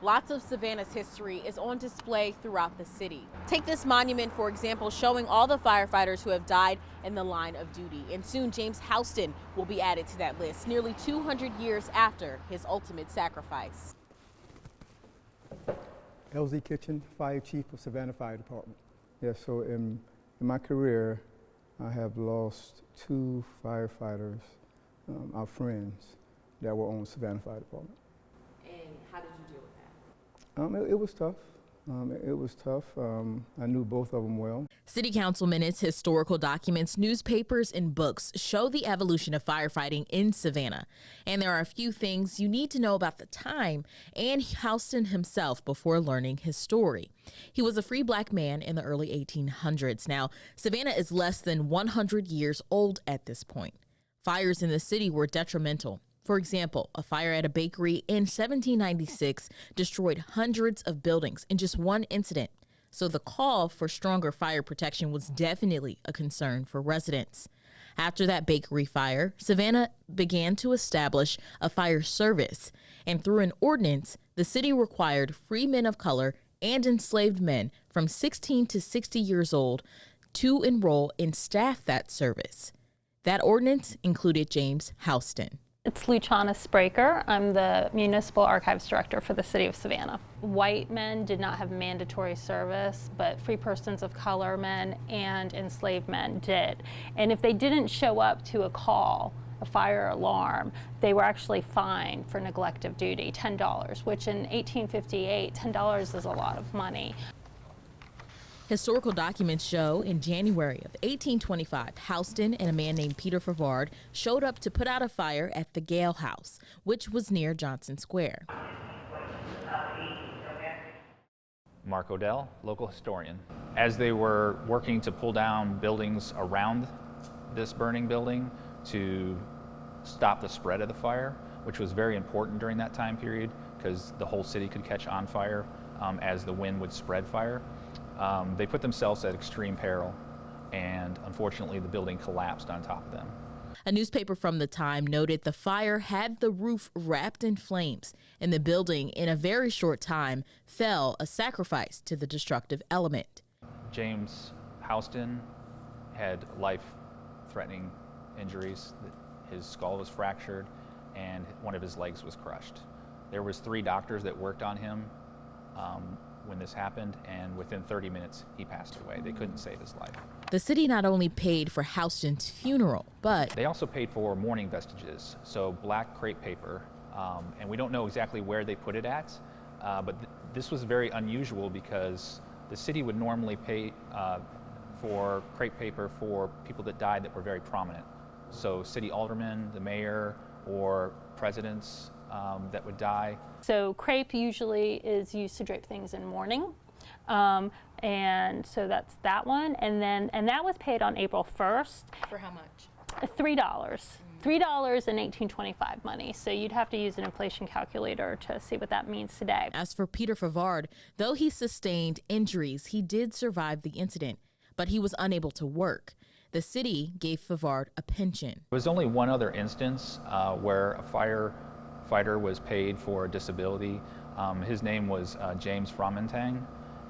Lots of Savannah's history is on display throughout the city. Take this monument, for example, showing all the firefighters who have died in the line of duty. And soon James Houston will be added to that list, nearly 200 years after his ultimate sacrifice. LZ Kitchen, Fire Chief of Savannah Fire Department. Yes, so in my career, I have lost 2 firefighters, our friends, that were on Savannah Fire Department. And how did you deal with that? It was tough. It was tough. I knew both of them well. City Council minutes, historical documents, newspapers, and books show the evolution of firefighting in Savannah. And there are a few things you need to know about the time and Houston himself before learning his story. He was a free black man in the early 1800s. Now, Savannah is less than 100 years old at this point. Fires in the city were detrimental. For example, a fire at a bakery in 1796 destroyed hundreds of buildings in just one incident. So the call for stronger fire protection was definitely a concern for residents. After that bakery fire, Savannah began to establish a fire service. And through an ordinance, the city required free men of color and enslaved men from 16 to 60 years old to enroll and staff that service. That ordinance included James Houston. It's Luciana Spraker. I'm the Municipal Archives Director for the City of Savannah. White men did not have mandatory service, but free persons of color men and enslaved men did. And if they didn't show up to a call, a fire alarm, they were actually fined for neglect of duty, $10, which in 1858, $10 is a lot of money. Historical documents show in January of 1825, Houston and a man named Peter Favard showed up to put out a fire at the Gale House, which was near Johnson Square. Mark Odell, local historian. As they were working to pull down buildings around this burning building to stop the spread of the fire, which was very important during that time period because the whole city could catch on fire as the wind would spread fire. They put themselves at extreme peril, and unfortunately the building collapsed on top of them. A newspaper from the time noted the fire had the roof wrapped in flames, and the building in a very short time fell, a sacrifice to the destructive element. James Houston had life-threatening injuries. His skull was fractured, and one of his legs was crushed. There was 3 doctors that worked on him when this happened, and within 30 minutes he passed away. They couldn't save his life. The city not only paid for Houston's funeral, but they also paid for mourning vestiges, so black crepe paper, and we don't know exactly where they put it at, but this was very unusual because the city would normally pay for crepe paper for people that died that were very prominent. So city aldermen, the mayor, or presidents that would die. So crepe usually is used to drape things in mourning. And so that's that one. And that was paid on April 1st. For how much? $3. $3 in 1825 money. So you'd have to use an inflation calculator to see what that means today. As for Peter Favard, though he sustained injuries, he did survive the incident, but he was unable to work. The city gave Favard a pension. There was only one other instance where a firefighter was paid for a disability. His name was James Fromentang,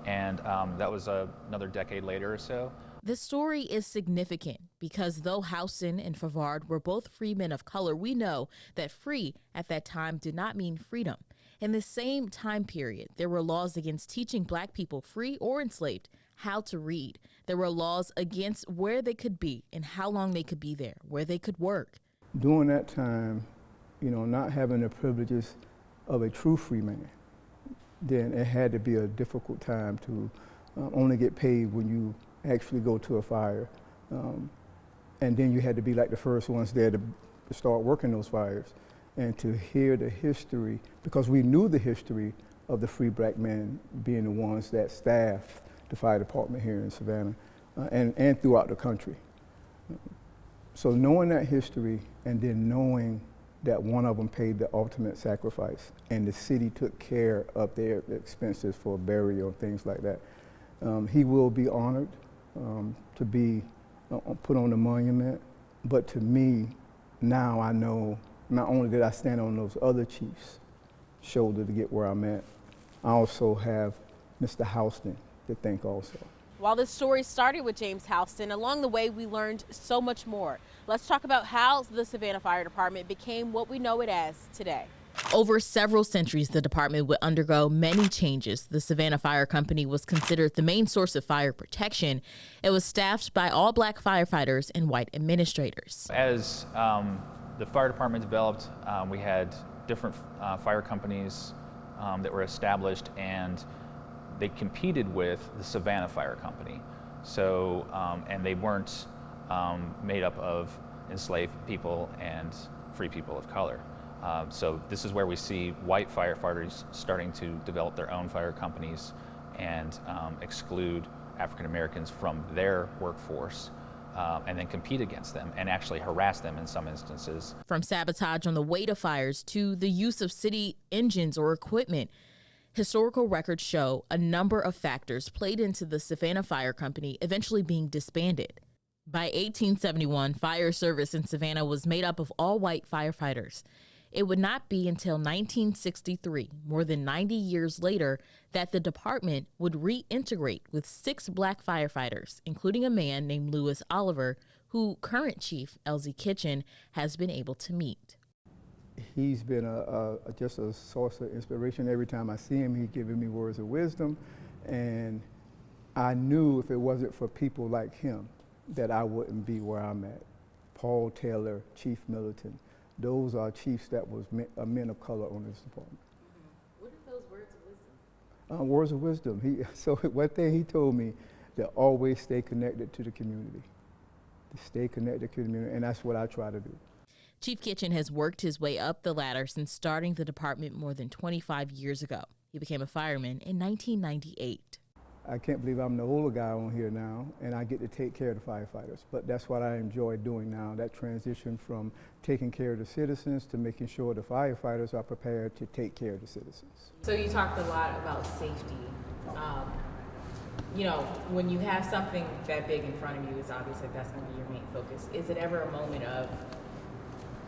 and that was another decade later or so. This story is significant because though Houston and Favard were both free men of color, we know that free at that time did not mean freedom. In the same time period, there were laws against teaching black people, free or enslaved, how to read. There were laws against where they could be and how long they could be there, where they could work. During that time, not having the privileges of a true free man, then it had to be a difficult time to only get paid when you actually go to a fire. And then you had to be like the first ones there to start working those fires. And to hear the history, because we knew the history of the free black men being the ones that staffed the fire department here in Savannah and throughout the country. So knowing that history and then knowing that one of them paid the ultimate sacrifice and the city took care of their expenses for burial and things like that, he will be honored to be put on the monument. But to me, now I know not only did I stand on those other chiefs' shoulder to get where I'm at, I also have Mr. Houston to thank also. While this story started with James Houston, along the way we learned so much more. Let's talk about how the Savannah Fire Department became what we know it as today. Over several centuries, the department would undergo many changes. The Savannah Fire Company was considered the main source of fire protection. It was staffed by all black firefighters and white administrators. As the fire department developed, we had different fire companies that were established, and they competed with the Savannah Fire Company. So, and they weren't made up of enslaved people and free people of color. So this is where we see white firefighters starting to develop their own fire companies and exclude African Americans from their workforce, and then compete against them and actually harass them in some instances. From sabotage on the way to fires to the use of city engines or equipment, historical records show a number of factors played into the Savannah Fire Company eventually being disbanded. By 1871, fire service in Savannah was made up of all white firefighters. It would not be until 1963, more than 90 years later, that the department would reintegrate with 6 black firefighters, including a man named Lewis Oliver, who current Chief Elzie Kitchen has been able to meet. He's been just a source of inspiration. Every time I see him, he's giving me words of wisdom. And I knew if it wasn't for people like him that I wouldn't be where I'm at. Paul Taylor, Chief Militant, those are chiefs that was men of color on this department. What are those words of wisdom? Words of wisdom. So one thing he told me, to always stay connected to the community. To stay connected to the community, and that's what I try to do. Chief Kitchen has worked his way up the ladder since starting the department more than 25 years ago. He became a fireman in 1998. I can't believe I'm the older guy on here now, and I get to take care of the firefighters. But that's what I enjoy doing now, that transition from taking care of the citizens to making sure the firefighters are prepared to take care of the citizens. So you talked a lot about safety. You know, when you have something that big in front of you, it's obvious that that's going to be your main focus. Is it ever a moment of,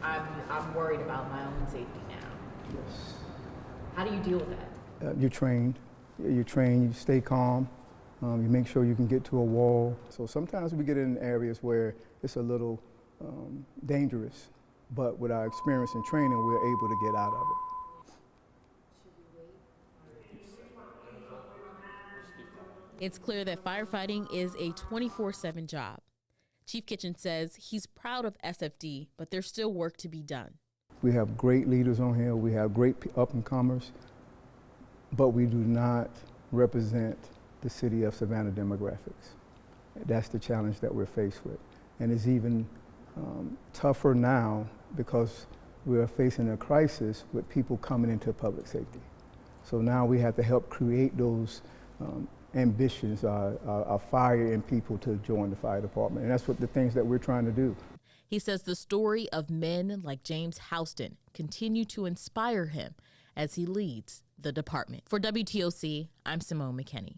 I'm worried about my own safety now? Yes. How do you deal with that? You're trained, you stay calm, you make sure you can get to a wall. So sometimes we get in areas where it's a little dangerous, but with our experience and training, we're able to get out of it. It's clear that firefighting is a 24/7 job. Chief Kitchen says he's proud of SFD, but there's still work to be done. We have great leaders on here, we have great up-and-comers, but we do not represent the city of Savannah demographics. That's the challenge that we're faced with. And it's even tougher now because we're facing a crisis with people coming into public safety. So now we have to help create those ambitions, our fire in people to join the fire department. And that's what the things that we're trying to do. He says the story of men like James Houston continue to inspire him as he leads the department. For WTOC, I'm Simone McKinney.